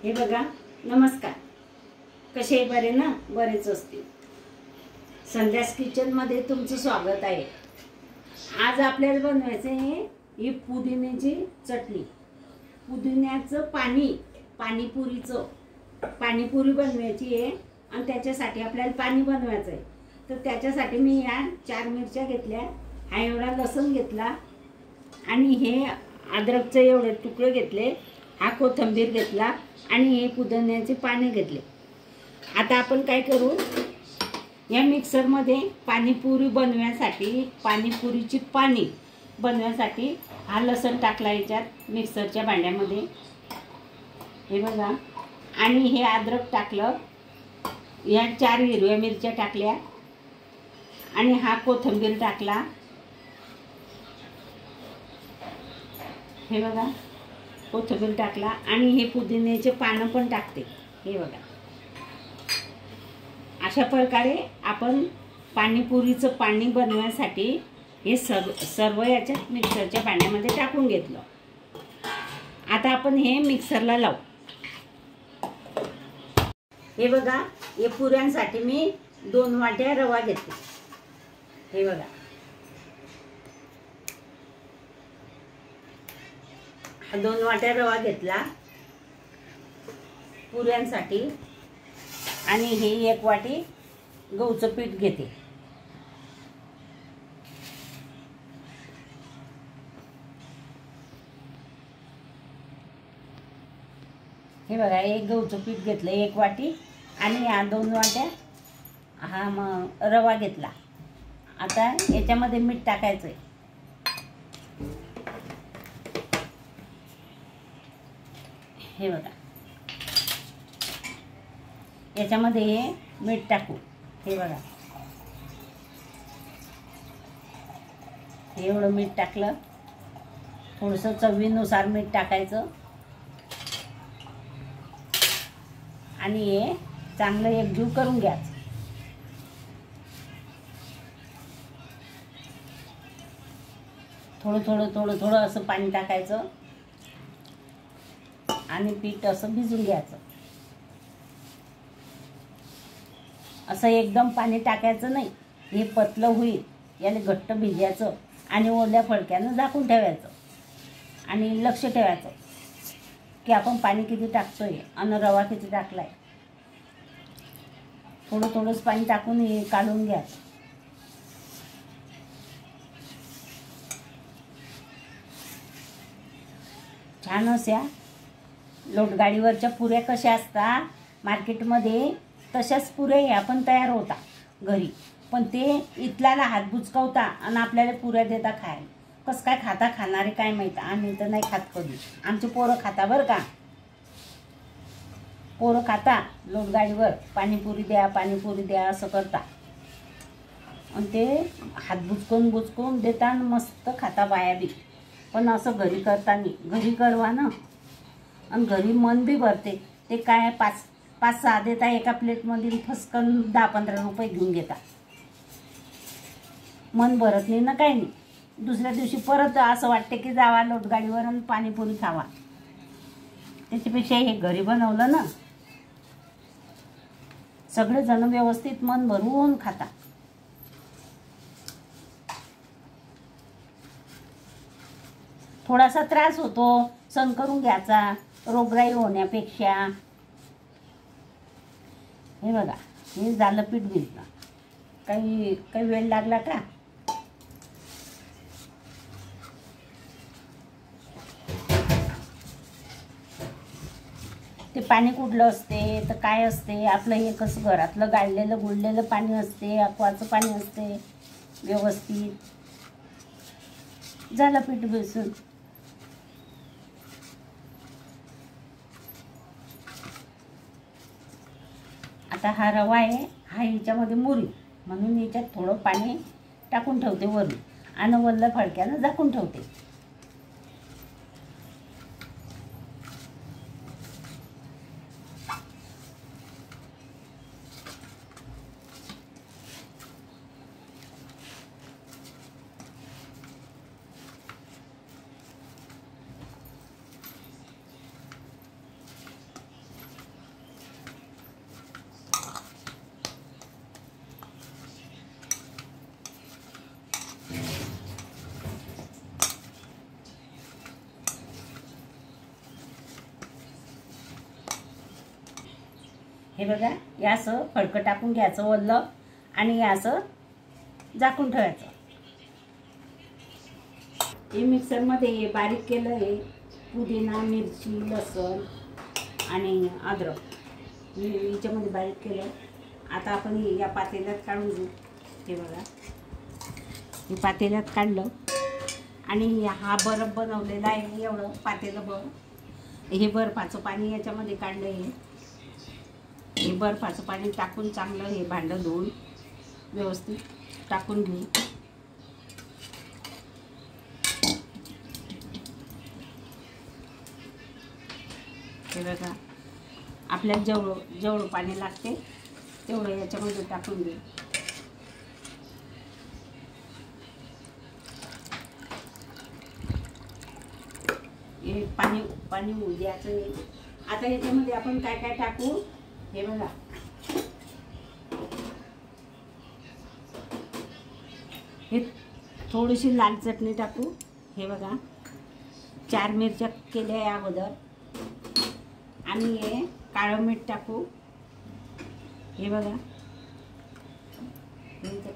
हे बघा, नमस्कार. कसे बरे ना? बरेच असतील. संध्यास किचन मध्ये तुमचं स्वागत आहे. आज आपल्याला बनवायचं आहे ही पुदिन्याची चटणी. पुदिन्याचं पाणीपुरीचं पाणीपुरी बनवायची आहे आणि त्याच्यासाठी आपल्याला पाणी बनवायचं आहे. तर त्याच्यासाठी मी या 4 मिरच्या घेतल्या, हा एवढा लसूण घेतला आणि हे अद्रकचे एवढे तुकडे घेतले, हा कोथिंबीर घेतला आणि हे पुदिन्याचे पाने घेतले. आता आपण काय करू, या मिक्सरमध्ये पाणीपुरी बनवण्यासाठी पाणीपुरीची पाणी बनवण्यासाठी हा लसूण टाकला याच्यात मिक्सरच्या भांड्यामध्ये, हे बघा. आणि हे अद्रक टाकलं, या 4 हिरव्या मिरच्या टाकल्या आणि हा कोथिंबीर टाकला, हे बघा. कोथिंबीर टाकला आणि हे पुदिन्याचे पानं पण टाकते, हे बघा. अशा प्रकारे आपण पाणीपुरीचं पाणी बनवण्यासाठी हे सर्व याच्यात मिक्सरच्या भांड्यामध्ये टाकून घेतलं. आता आपण हे मिक्सरला लावू. हे बघा, हे पुऱ्यांसाठी मी 2 वाट्या रवा घेतला, हे बघा. हा 2 वाट्या रवा घेतला पुऱ्यांसाठी आणि हे 1 वाटी गहूचं पीठ घेते. हे बघा, एक गहूचं पीठ घेतलं 1 वाटी आणि या 2 वाट्या हा मग रवा घेतला. आता याच्यामध्ये मीठ टाकायचं आहे. हे बघा, याच्यामध्ये हे मीठ टाकू, हे बघा. एवढं मीठ टाकलं, थोडंसं चवीनुसार मीठ टाकायचं आणि हे चांगलं एकजीव करून घ्यायचं. थोडं थोडं थोडं थोडं असं पाणी टाकायचं आणि पीठ असं भिजून घ्यायचं. असं एकदम पाणी टाकायचं नाही, हे पतलं होईल, याला घट्ट भिजायचं आणि ओल्या फडक्यानं झाकून ठेवायचं आणि लक्ष ठेवायचं की आपण पाणी किती टाकतोय आणि रवा किती टाकलाय. थोडं थोडंच पाणी टाकून हे काढून घ्यायचं. छान अशा लोटगाडीवरच्या पुऱ्या कशा असतात मार्केटमध्ये, तशाच पुऱ्या आपण तयार होता घरी. पण ते इथल्याला हात बुचकवता आणि आपल्याला पुऱ्या देता खायला. कसं काय खाता खाणारे काय माहीत, आम्ही तर नाही खात कधी. आमचे पोरं खाता बरं का, पोरं खाता लोटगाडीवर पाणीपुरी द्या असं करता आणि ते हात बुचकून देता आणि मस्त खाता बाया बी. पण असं घरी करताना घरी करवा ना, आणि घरी मन बी भरते. ते काय 5-6 देता एका प्लेटमध्ये, फसकन 10-15 रुपये घेऊन घेता. मन भरत नाही ना, काही नाही. दुसऱ्या दिवशी परत असं वाटते की जावा लोटगाडीवर आणि पाणीपुरी खावा. त्याच्यापेक्षा हे घरी बनवलं ना, सगळेजण व्यवस्थित मन भरून खाता. थोडासा त्रास होतो, सहन करून घ्यायचा रोगराई होण्यापेक्षा. हे बघा, हे झालं पीठ भिजलं. काही वेळ लागला का? ते पाणी कुठलं असते तर काय असते, आपलं हे कसं घरातलं गाळलेलं गुळलेलं पाणी असते, अक्वाचं पाणी असते. व्यवस्थित झालं पीठ भिजून. आता हा रवा आहे, हा ह्याच्यामध्ये मुरी म्हणून याच्यात थोडं पाणी टाकून ठेवते वरून आणि वल्ल फडक्यानं झाकून ठेवते. हे बघा, हे असं फडकं टाकून घ्यायचं ओलं आणि हे असं झाकून ठेवायचं. हे मिक्सरमध्ये बारीक केलं आहे पुदिना, मिरची, लसूण आणि अद्रक याच्यामध्ये बारीक केलं. आता आपण या पातेल्यात काढून घेऊ. हे बघा, हे पातेल्यात काढलं आणि हा बर्फ बनवलेला आहे. एवढं पातेलं हे बर्फाचं पाणी याच्यामध्ये काढलं आहे. हे बर्फाचं पाणी टाकून चांगलं हे भांडं धुवून व्यवस्थित टाकून घेऊ. हे बघा, आपल्याला जेवढं पाणी लागते तेवढं याच्यामध्ये टाकून घेऊ. हे पाणी होऊ द्यायचं आहे. आता याच्यामध्ये आपण काय काय टाकू हे बघा. हे थोडीशी लाल चटणी टाकू. हे बघा, 4 मिरच्या केल्या आहे अगोदर. आणि हे काळं मीठ टाकू. हे बघा,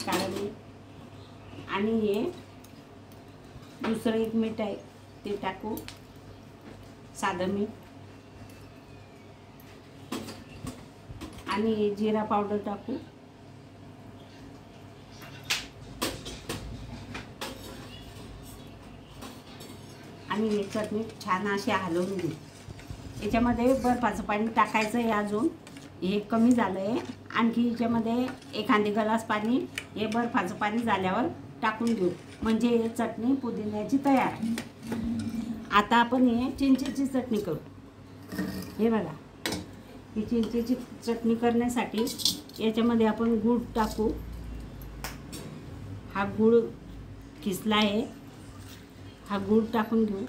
काळं मीठ आणि हे दुसरं एक मीठ आहे ते टाकू, साधं मीठ. आणि जिरा पावडर टाकू. आणि हे चटणी छान अशी हलवून घेऊ. याच्यामध्ये बर्फाचं पाणी टाकायचं आहे. अजून हे कमी झालं आहे. आणखी याच्यामध्ये एखादी ग्लास पाणी हे बर्फाचं पाणी झाल्यावर टाकून घेऊ. म्हणजे चटणी पुदिन्याची तयार आहे. आता आपण हे चिंचेची चटणी करू. हे बघा, ही चिंचेची चटणी करण्यासाठी याच्यामध्ये आपण गूळ टाकू. हा गूळ किसला आहे. हा गूळ टाकून घेऊ.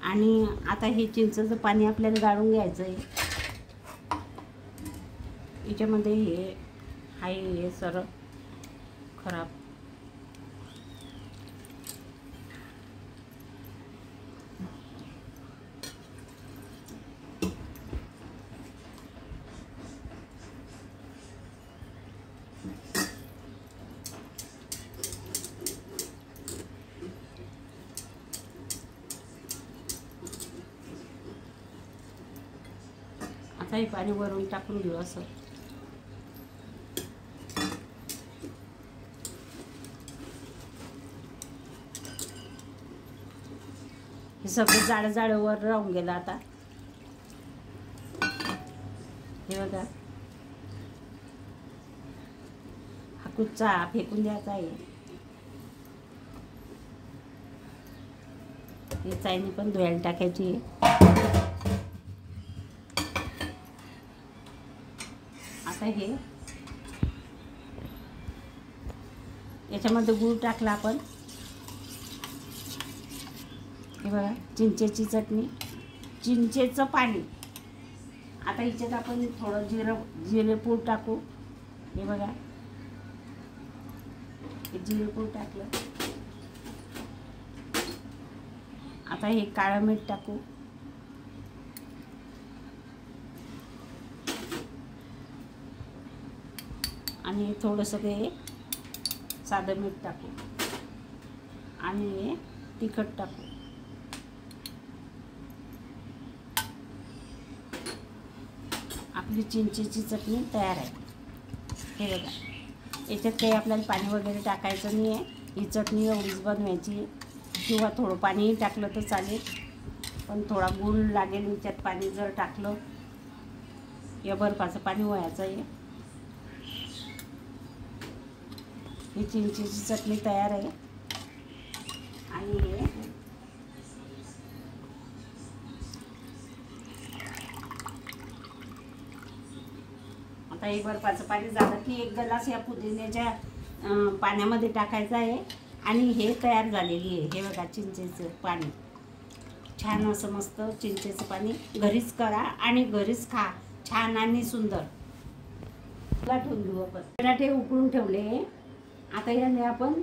आणि आता हे चिंचेचं पाणी आपल्याला गाळून घ्यायचं आहे. याच्यामध्ये हे आहे हे सरळ खराब. आता हे पाणी वरून टाकून घेऊ. असं हे सगळं जाडं जाडं वर राहून गेलं. आता हे बघा, हा कुच्चा फेकून द्यायचा आहे. हे चायनी पण धुवायला टाकायची. आता हे याच्यामध्ये गूळ टाकला आपण. हे बघा, चिंचेची चटणी, चिंचेचं पाणी. आता ह्याच्यात आपण थोडं जिरेपूड टाकू. हे बघा, हे जिरेपूड टाकलं. आता हे काळं मीठ टाकू. आणि थोडंसं हे साधं मीठ टाकू. आणि हे तिखट टाकू. आपली चिंचेची चटणी तयार आहे. हे बघा, याच्यात काही आपल्याला पाणी वगैरे टाकायचं नाही आहे. ही चटणी एवढीच बनवायची. किंवा थोडं पाणीही टाकलं तर चालेल, पण थोडा गूळ लागेल याच्यात पाणी जर टाकलं. या बर्फाचं पाणी व्हायचं आहे. ही चिंचेची चटणी तयार आहे. आणि हे आता हे बर्फाचं पाणी झालं की 1 ग्लास या पुदिन्याच्या पाण्यामध्ये टाकायचं आहे. आणि हे तयार झालेली आहे. हे बघा, चिंचेचं पाणी छान असं मस्त चिंचेचं पाणी घरीच करा आणि घरीच खा. छान आणि सुंदर. ठेवून घेऊ आपण. बटाटे उकळून ठेवले. आता याने आपण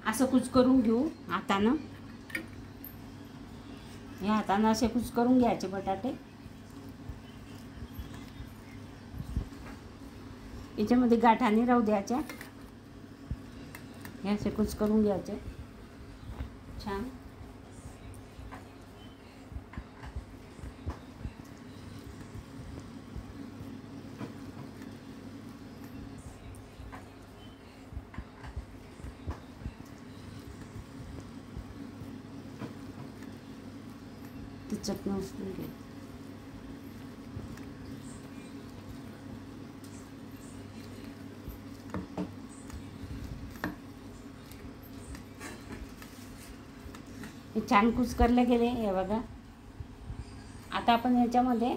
असं कुच करून घेऊ हातानं. हे हातानं असे कुस्करून घ्यायचे बटाटे. याच्यामध्ये गाठाने राहू द्यायच्या. हे असे कुस्करून घ्यायचे छान. ती चटणी उचलून घे. हे छान कुस्करले गेले. हे बघा. आता आपण याच्यामध्ये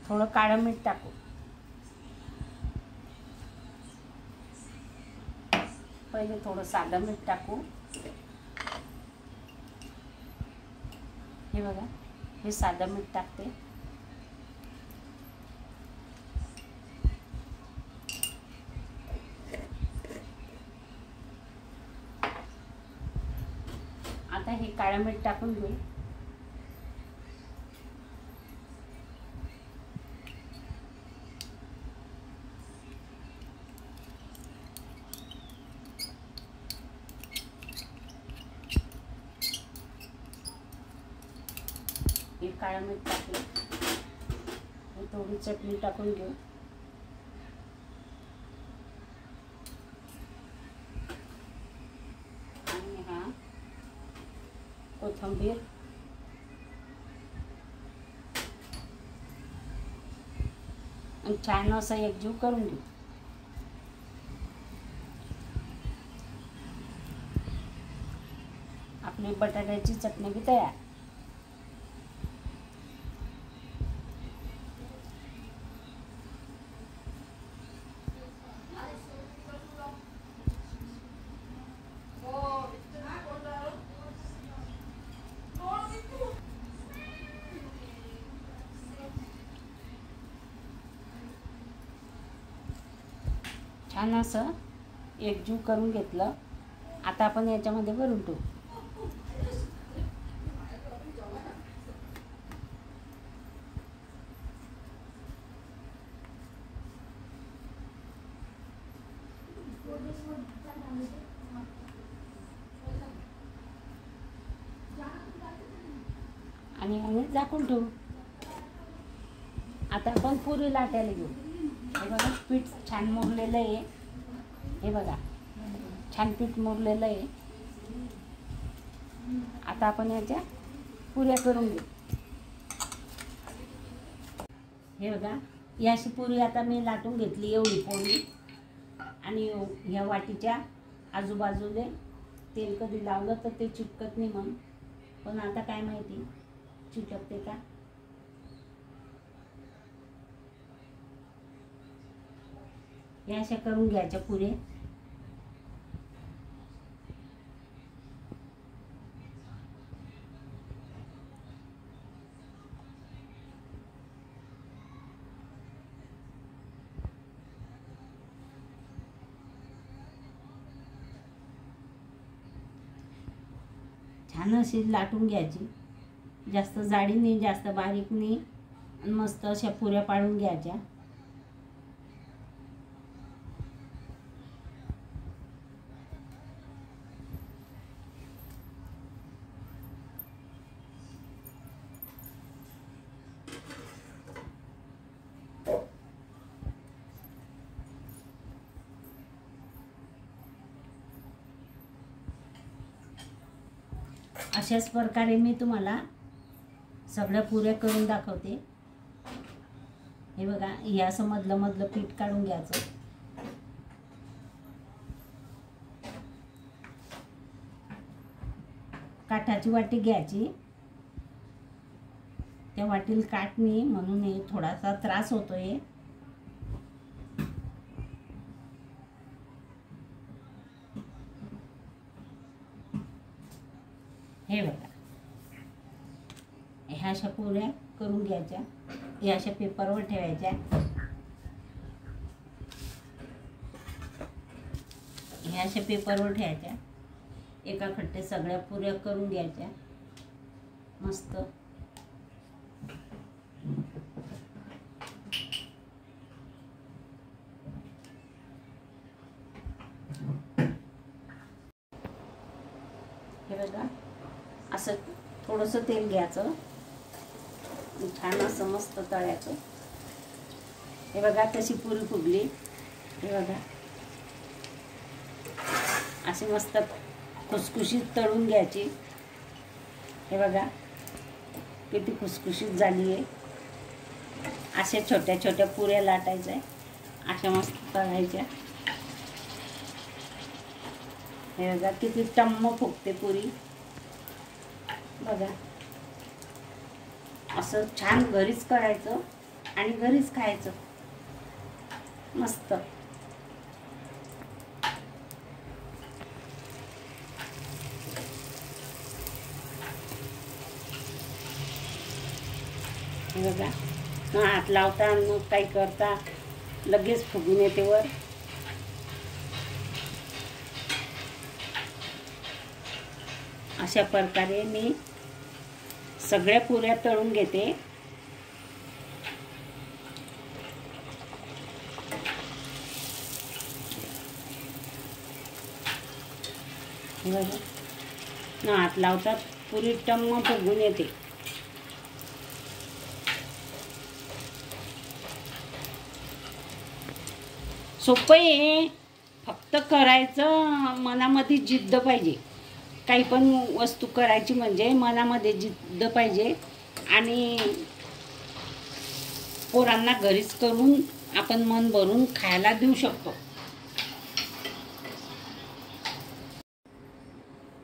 थोडं काळं मीठ टाकू. पहिले थोडं साधं मीठ टाकू. हे बघा, हे साधं मीठ टाकते. आता हे काळं मीठ टाकून घेऊ. हे काळं मीठ टाकलं. हे थोडी चटणी टाकून घेऊ. आणि हा कोथिंबीर. आणि छान असं एकजीव करून घेऊ. आपली बटाट्याची चटणी बी तयार. छान असं एकजीव करून घेतलं. आता आपण याच्यामध्ये भरून ठेवू. आणि झाकून ठेवू. आता आपण पुरी लाटायला घेऊ. हे बघा, पीठ छान मुरलेलं आहे. हे बघा, छान पीठ मुरलेलं आहे. आता आपण याच्या पुऱ्या करून घेऊ. हे बघा, ही अशी पुरी आता मी लाटून घेतली. एवढी पोळी. आणि ह्या वाटीच्या आजूबाजूले तेल कधी लावलं तर ते चिटकत नाही म्हणून. पण आता काय माहिती चिटकते का. या अशा करून घ्यायच्या पुऱ्या. छान अशी लाटून घ्यायची. जास्त जाडी नाही, जास्त बारीक नाही. आणि मस्त अशा पुऱ्या पाडून घ्यायच्या. अशाच प्रकारे मी तुम्हाला सगळ्या पुऱ्या करून दाखवते. हे बघा, हे असं मधलं मधलं पीठ काढून घ्यायचं. काठाची वाटी घ्यायची. त्या वाटीला काठ नाही म्हणून हे थोडासा त्रास होतोय. हे बघा, ह्या अशा पुऱ्या करून घ्यायच्या. ह्या अशा पेपरवर ठेवायच्या. ह्या अशा पेपरवर ठेवायच्या. एका खट्टे सगळ्या पुऱ्या करून घ्यायच्या. मस्त. हे बघा, असं थोडंसं तेल घ्यायचं, छान असं मस्त तळायचं. हे बघा तशी पुरी फुगली. हे बघा अशी मस्त खुसखुशीत तळून घ्यायची. हे बघा किती खुसखुशीत झाली आहे. अशा छोट्या छोट्या पुऱ्या लाटायच्या, अशा मस्त तळायच्या. हे बघा किती टम्म फुगते पुरी. बघा असं छान घरीच करायचं आणि घरीच खायचं. मस्त. हे बघा, मग हात लावता मग काही करता लगेच फुगून येते वर. अशा प्रकारे मी सगळ्या पुऱ्या तळून घेते. बघा हात लावतात पुरी टम्म फुगून येते. सोपं आहे, फक्त करायचं. मनामध्ये जिद्द पाहिजे. काही पण वस्तू करायची म्हणजे मनामध्ये जिद्द पाहिजे. आणि पोरांना घरीच करून आपण मन भरून खायला देऊ शकतो.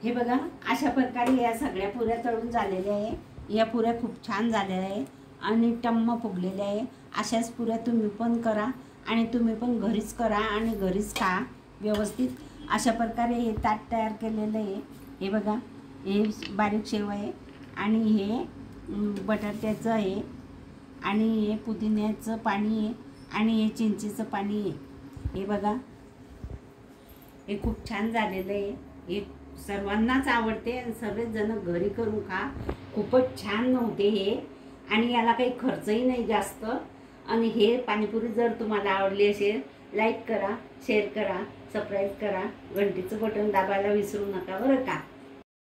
हे बघा अशा प्रकारे या सगळ्या पुऱ्या तळून झालेल्या आहे. या पुऱ्या खूप छान झालेल्या आहे आणि टम्म फुगलेल्या आहे. अशाच पुऱ्या तुम्ही पण करा आणि तुम्ही पण घरीच करा आणि घरीच खा व्यवस्थित. अशा प्रकारे हे ताट तयार केलेलं आहे. हे बघा, हे बारीक शेव आहे आणि हे बटाट्याचं आहे आणि हे पुदिन्याचं पाणी आहे आणि हे चिंचेचं पाणी आहे. हे बघा हे खूप छान झालेलं आहे. हे सर्वांनाच आवडते आणि सर्वच जण घरी करून खा. खूपच छान नव्हते हे आणि याला काही खर्चही नाही जास्त. आणि हे पाणीपुरी जर तुम्हाला आवडली असेल, लाईक करा, शेअर करा, सबस्क्राईब करा, घंटीचं बटन दाबायला विसरू नका बरं का.